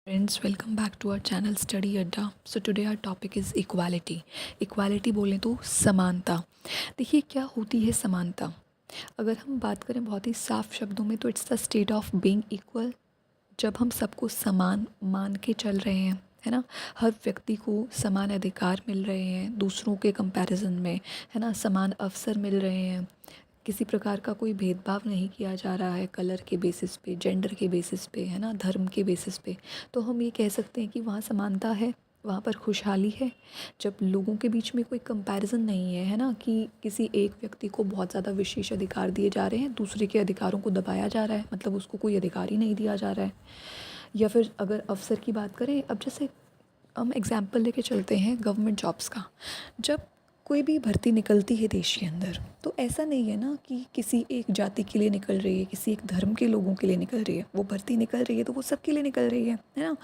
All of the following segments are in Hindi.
Friends, welcome back to our channel Study Adda. So today our topic is equality. Equality बोलें तो समानता. देखिए क्या होती है समानता. अगर हम बात करें बहुत ही साफ शब्दों में तो it's the state of being equal. जब हम सबको समान मान के चल रहे हैं, है ना, हर व्यक्ति को समान अधिकार मिल रहे हैं दूसरों के कंपैरिजन में, है ना, समान अवसर मिल रहे हैं, किसी प्रकार का कोई भेदभाव नहीं किया जा रहा है कलर के बेसिस पे, जेंडर के बेसिस पे, है ना, धर्म के बेसिस पे, तो हम ये कह सकते हैं कि वहाँ समानता है, वहाँ पर खुशहाली है. जब लोगों के बीच में कोई कंपैरिजन नहीं है ना, कि किसी एक व्यक्ति को बहुत ज़्यादा विशेष अधिकार दिए जा रहे हैं, दूसरे के अधिकारों को दबाया जा रहा है, मतलब उसको कोई अधिकार ही नहीं दिया जा रहा है. या फिर अगर अवसर की बात करें, अब जैसे हम एग्ज़ाम्पल लेके चलते हैं गवर्नमेंट जॉब्स का. जब कोई भी भर्ती निकलती है देश के अंदर, तो ऐसा नहीं है ना कि किसी एक जाति के लिए निकल रही है, किसी एक धर्म के लोगों के लिए निकल रही है. वो भर्ती निकल रही है तो वो सबके लिए निकल रही है ना.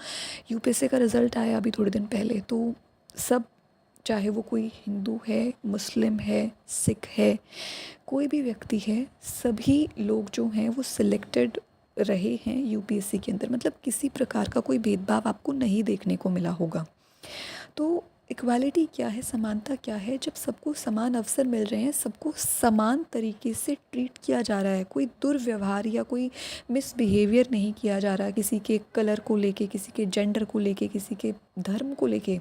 यूपीएससी का रिज़ल्ट आया अभी थोड़े दिन पहले, तो सब, चाहे वो कोई हिंदू है, मुस्लिम है, सिख है, कोई भी व्यक्ति है, सभी लोग जो हैं वो सिलेक्टेड रहे हैं यूपीएससी के अंदर. मतलब किसी प्रकार का कोई भेदभाव आपको नहीं देखने को मिला होगा. तो इक्वालिटी क्या है, समानता क्या है? जब सबको समान अवसर मिल रहे हैं, सबको समान तरीके से ट्रीट किया जा रहा है, कोई दुर्व्यवहार या कोई मिसबिहेवियर नहीं किया जा रहा है किसी के कलर को लेके, किसी के जेंडर को लेके, किसी के धर्म को लेके,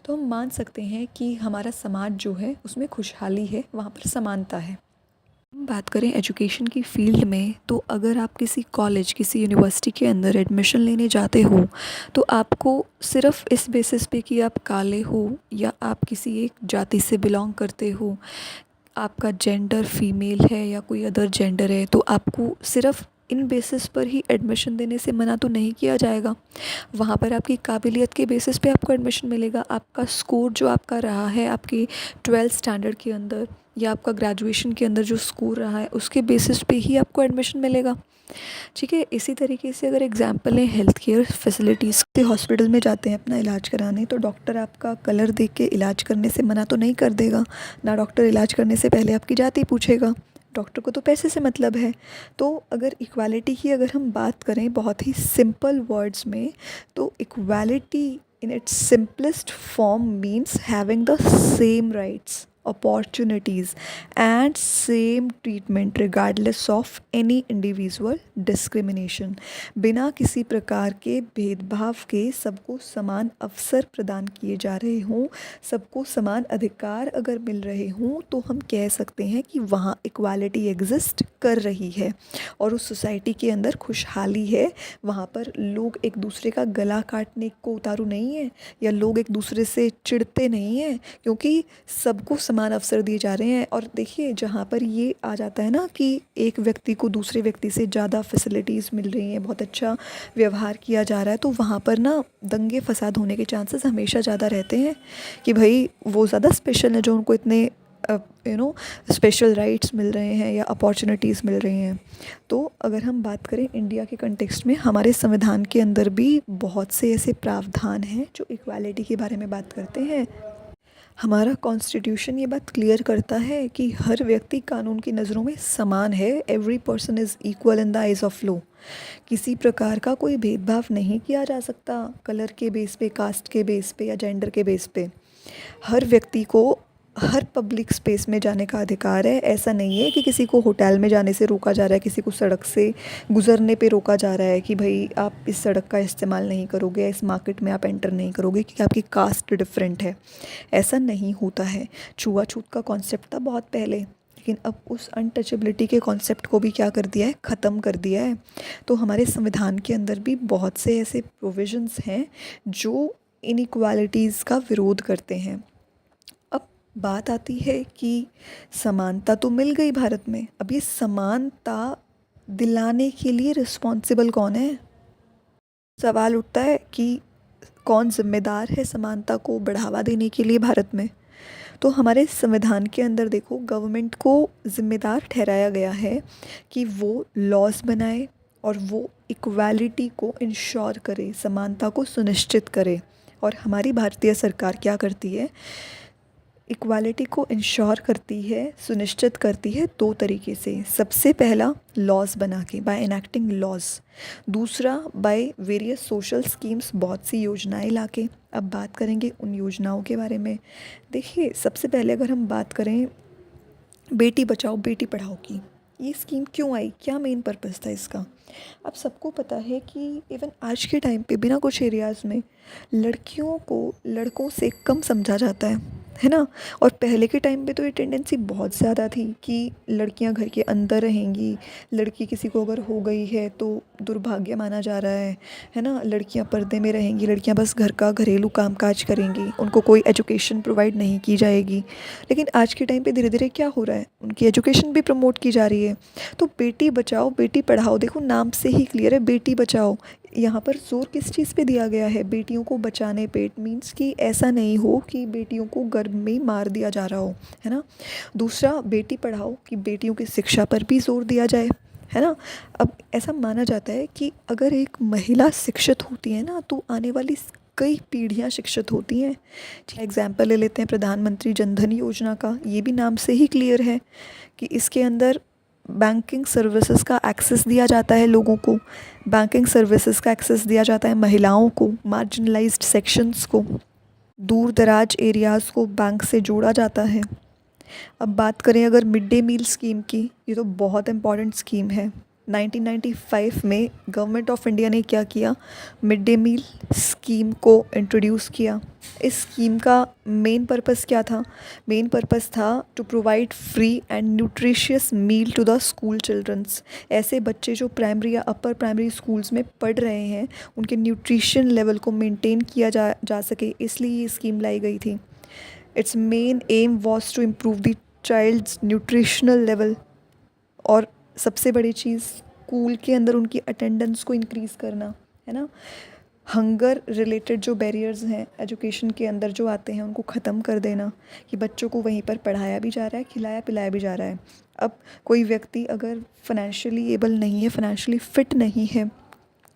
तो हम मान सकते हैं कि हमारा समाज जो है उसमें खुशहाली है, वहाँ पर समानता है. हम बात करें एजुकेशन की फ़ील्ड में, तो अगर आप किसी कॉलेज, किसी यूनिवर्सिटी के अंदर एडमिशन लेने जाते हो, तो आपको सिर्फ़ इस बेसिस पे कि आप काले हो या आप किसी एक जाति से बिलॉन्ग करते हो, आपका जेंडर फीमेल है या कोई अदर जेंडर है, तो आपको सिर्फ़ इन बेसिस पर ही एडमिशन देने से मना तो नहीं किया जाएगा. वहाँ पर आपकी काबिलियत के बेसिस पे आपको एडमिशन मिलेगा. आपका स्कोर जो आपका रहा है आपकी 12th स्टैंडर्ड के अंदर या आपका ग्रेजुएशन के अंदर जो स्कोर रहा है, उसके बेसिस पे ही आपको एडमिशन मिलेगा. ठीक है. इसी तरीके से अगर एग्जांपल है हेल्थ केयर फैसिलिटीज़ के, हॉस्पिटल में जाते हैं अपना इलाज कराने, तो डॉक्टर आपका कलर देख के इलाज करने से मना तो नहीं कर देगा ना. डॉक्टर इलाज करने से पहले आपकी जाति पूछेगा. डॉक्टर को तो पैसे से मतलब है. तो अगर इक्वालिटी की अगर हम बात करें बहुत ही सिंपल वर्ड्स में, तो equality in its simplest form means having the same rights, opportunities and same treatment regardless of any individual discrimination. बिना किसी प्रकार के भेदभाव के सबको समान अवसर प्रदान किए जा रहे हों, सबको समान अधिकार अगर मिल रहे हों, तो हम कह सकते हैं कि वहाँ इक्वालिटी एग्जिस्ट कर रही है और उस सोसाइटी के अंदर खुशहाली है. वहाँ पर लोग एक दूसरे का गला काटने को उतारू नहीं है, या लोग एक दूसरे से चिढ़ते नहीं हैं, क्योंकि सबको समान अवसर दिए जा रहे हैं. और देखिए जहाँ पर ये आ जाता है ना कि एक व्यक्ति को दूसरे व्यक्ति से ज़्यादा फैसिलिटीज़ मिल रही हैं, बहुत अच्छा व्यवहार किया जा रहा है, तो वहाँ पर ना दंगे फसाद होने के चांसेस हमेशा ज़्यादा रहते हैं कि भाई वो ज़्यादा स्पेशल है जो उनको इतने स्पेशल राइट्स मिल रहे हैं या अपॉर्चुनिटीज़ मिल रही हैं. तो अगर हम बात करें इंडिया के कंटेक्स्ट में, हमारे संविधान के अंदर भी बहुत से ऐसे प्रावधान हैं जो इक्वालिटी के बारे में बात करते हैं. हमारा कॉन्स्टिट्यूशन ये बात क्लियर करता है कि हर व्यक्ति कानून की नज़रों में समान है. Every person is equal in the eyes of law. किसी प्रकार का कोई भेदभाव नहीं किया जा सकता कलर के बेस पे, कास्ट के बेस पे या जेंडर के बेस पे. हर व्यक्ति को हर पब्लिक स्पेस में जाने का अधिकार है. ऐसा नहीं है कि किसी को होटल में जाने से रोका जा रहा है, किसी को सड़क से गुज़रने पे रोका जा रहा है कि भाई आप इस सड़क का इस्तेमाल नहीं करोगे, इस मार्केट में आप एंटर नहीं करोगे क्योंकि आपकी कास्ट डिफरेंट है. ऐसा नहीं होता है. छुआछूत का कॉन्सेप्ट था बहुत पहले, लेकिन अब उस अनटचेबिलिटी के कॉन्सेप्ट को भी क्या कर दिया है, ख़त्म कर दिया है. तो हमारे संविधान के अंदर भी बहुत से ऐसे प्रोविजंस हैं जो इनइक्वालिटीज़ का विरोध करते हैं. बात आती है कि समानता तो मिल गई भारत में, अब ये समानता दिलाने के लिए रिस्पॉन्सिबल कौन है? सवाल उठता है कि कौन जिम्मेदार है समानता को बढ़ावा देने के लिए भारत में. तो हमारे संविधान के अंदर देखो, गवर्नमेंट को जिम्मेदार ठहराया गया है कि वो लॉज बनाए और वो इक्वालिटी को इंश्योर करे, समानता को सुनिश्चित करे. और हमारी भारतीय सरकार क्या करती है, इक्वालिटी को इंश्योर करती है, सुनिश्चित करती है दो तरीके से। सबसे पहला लॉज बना के, बाय इनैक्टिंग लॉज। दूसरा बाय वेरियस सोशल स्कीम्स, बहुत सी योजनाएं लाके। अब बात करेंगे उन योजनाओं के बारे में। देखिए, सबसे पहले अगर हम बात करें बेटी बचाओ बेटी पढ़ाओ की, ये स्कीम क्यों आई, क्या मेन पर्पस था इसका। अब सबको पता है कि इवन आज के टाइम पे भी ना कुछ एरियाज़ में लड़कियों को लड़कों से कम समझा जाता है ना। और पहले के टाइम पे तो ये टेंडेंसी बहुत ज़्यादा थी कि लड़कियां घर के अंदर रहेंगी, लड़की किसी को अगर हो गई है तो दुर्भाग्य माना जा रहा है ना। लड़कियां पर्दे में रहेंगी, लड़कियां बस घर का घरेलू कामकाज करेंगी, उनको कोई एजुकेशन प्रोवाइड नहीं की जाएगी। लेकिन आज के टाइम पे धीरे धीरे क्या हो रहा है, उनकी एजुकेशन भी प्रमोट की जा रही है। तो बेटी बचाओ बेटी पढ़ाओ, देखो नाम से ही क्लियर है, बेटी बचाओ। यहाँ पर जोर किस चीज़ पे दिया गया है, बेटियों को बचाने पे। इट मीन्स कि ऐसा नहीं हो कि बेटियों को गर्भ में मार दिया जा रहा हो, है ना। दूसरा बेटी पढ़ाओ कि बेटियों की शिक्षा पर भी जोर दिया जाए, है ना। अब ऐसा माना जाता है कि अगर एक महिला शिक्षित होती है ना तो आने वाली कई पीढ़ियाँ शिक्षित होती हैं। एग्जाम्पल ले लेते हैं प्रधानमंत्री जनधन योजना का, ये भी नाम से ही क्लियर है कि इसके अंदर बैंकिंग सर्विसेज का एक्सेस दिया जाता है लोगों को, बैंकिंग सर्विसेज का एक्सेस दिया जाता है महिलाओं को, मार्जिनलाइज्ड सेक्शंस को, दूर दराज एरियाज़ को बैंक से जोड़ा जाता है। अब बात करें अगर मिड डे मील स्कीम की, ये तो बहुत इम्पॉर्टेंट स्कीम है। 1995 में गवर्नमेंट ऑफ इंडिया ने क्या किया, मिड डे मील स्कीम को इंट्रोड्यूस किया। इस स्कीम का मेन पर्पस क्या था, मेन पर्पस था to provide free and nutritious meal to the school childrens. ऐसे बच्चे जो प्राइमरी या अपर प्राइमरी स्कूल्स में पढ़ रहे हैं, उनके न्यूट्रिशन लेवल को मेंटेन किया जा सके, इसलिए ये स्कीम लाई गई थी। Its main aim was to improve the child's nutritional level, और सबसे बड़ी चीज़ स्कूल के अंदर उनकी अटेंडेंस को इंक्रीज़ करना, है ना। हंगर रिलेटेड जो बैरियर्स हैं एजुकेशन के अंदर जो आते हैं, उनको ख़त्म कर देना कि बच्चों को वहीं पर पढ़ाया भी जा रहा है, खिलाया पिलाया भी जा रहा है। अब कोई व्यक्ति अगर फाइनेंशियली एबल नहीं है, फाइनेंशियली फ़िट नहीं है,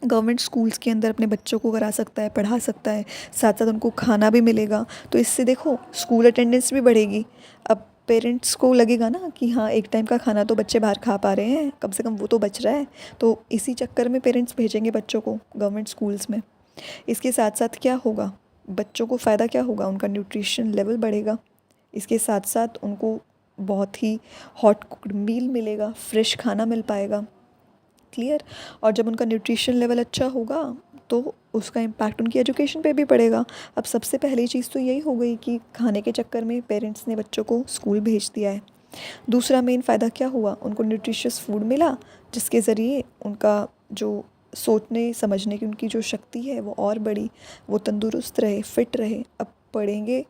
गवर्नमेंट स्कूल्स के अंदर अपने बच्चों को करा सकता है, पढ़ा सकता है, साथ साथ उनको खाना भी मिलेगा। तो इससे देखो स्कूल अटेंडेंस भी बढ़ेगी। अब पेरेंट्स को लगेगा ना कि हाँ, एक टाइम का खाना तो बच्चे बाहर खा पा रहे हैं, कम से कम वो तो बच रहा है। तो इसी चक्कर में पेरेंट्स भेजेंगे बच्चों को गवर्नमेंट स्कूल्स में। इसके साथ साथ क्या होगा, बच्चों को फ़ायदा क्या होगा, उनका न्यूट्रिशन लेवल बढ़ेगा। इसके साथ साथ उनको बहुत ही हॉट कुक्ड मील मिलेगा, फ्रेश खाना मिल पाएगा, क्लियर। और जब उनका न्यूट्रिशन लेवल अच्छा होगा तो उसका इम्पैक्ट उनकी एजुकेशन पे भी पड़ेगा। अब सबसे पहली चीज़ तो यही हो गई कि खाने के चक्कर में पेरेंट्स ने बच्चों को स्कूल भेज दिया है। दूसरा मेन फ़ायदा क्या हुआ, उनको न्यूट्रिशियस फूड मिला, जिसके ज़रिए उनका जो सोचने समझने की उनकी जो शक्ति है वो और बढ़ी, वो तंदुरुस्त रहे, फ़िट रहे। अब पढ़ेंगे,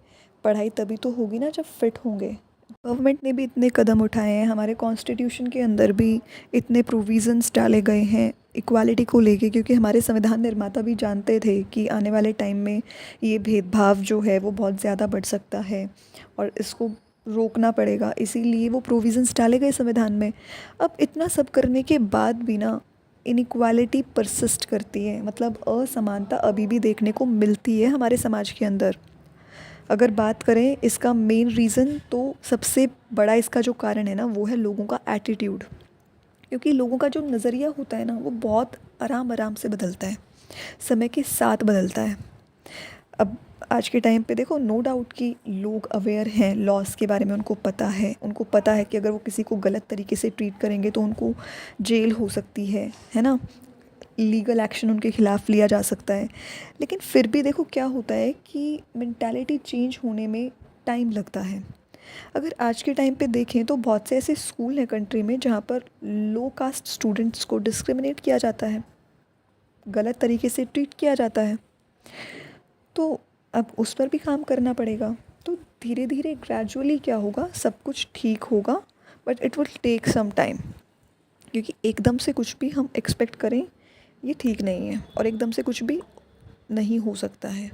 पढ़ाई तभी तो होगी ना जब फिट होंगे। गवर्नमेंट ने भी इतने कदम उठाए हैं, हमारे कॉन्स्टिट्यूशन के अंदर भी इतने प्रोविज़न्स डाले गए हैं इक्वालिटी को लेके, क्योंकि हमारे संविधान निर्माता भी जानते थे कि आने वाले टाइम में ये भेदभाव जो है वो बहुत ज़्यादा बढ़ सकता है और इसको रोकना पड़ेगा, इसीलिए वो प्रोविज़न्स डाले गए संविधान में। अब इतना सब करने के बाद भी ना इनइक्वालिटी परसिस्ट करती है, मतलब असमानता अभी भी देखने को मिलती है हमारे समाज के अंदर। अगर बात करें इसका मेन रीज़न, तो सबसे बड़ा इसका जो कारण है ना वो है लोगों का एटीट्यूड। क्योंकि लोगों का जो नज़रिया होता है ना वो बहुत आराम आराम से बदलता है, समय के साथ बदलता है। अब आज के टाइम पे देखो, नो डाउट कि लोग अवेयर हैं लॉस के बारे में, उनको पता है कि अगर वो किसी को गलत तरीके से ट्रीट करेंगे तो उनको जेल हो सकती है ना, लीगल एक्शन उनके ख़िलाफ़ लिया जा सकता है। लेकिन फिर भी देखो क्या होता है कि मेंटालिटी चेंज होने में टाइम लगता है। अगर आज के टाइम पे देखें तो बहुत से ऐसे स्कूल हैं कंट्री में जहाँ पर लो कास्ट स्टूडेंट्स को डिस्क्रिमिनेट किया जाता है, गलत तरीके से ट्रीट किया जाता है। तो अब उस पर भी काम करना पड़ेगा। तो धीरे धीरे ग्रेजुअली क्या होगा, सब कुछ ठीक होगा, but it will take some time. क्योंकि एकदम से कुछ भी हम एक्सपेक्ट करें ये ठीक नहीं है, और एकदम से कुछ भी नहीं हो सकता है।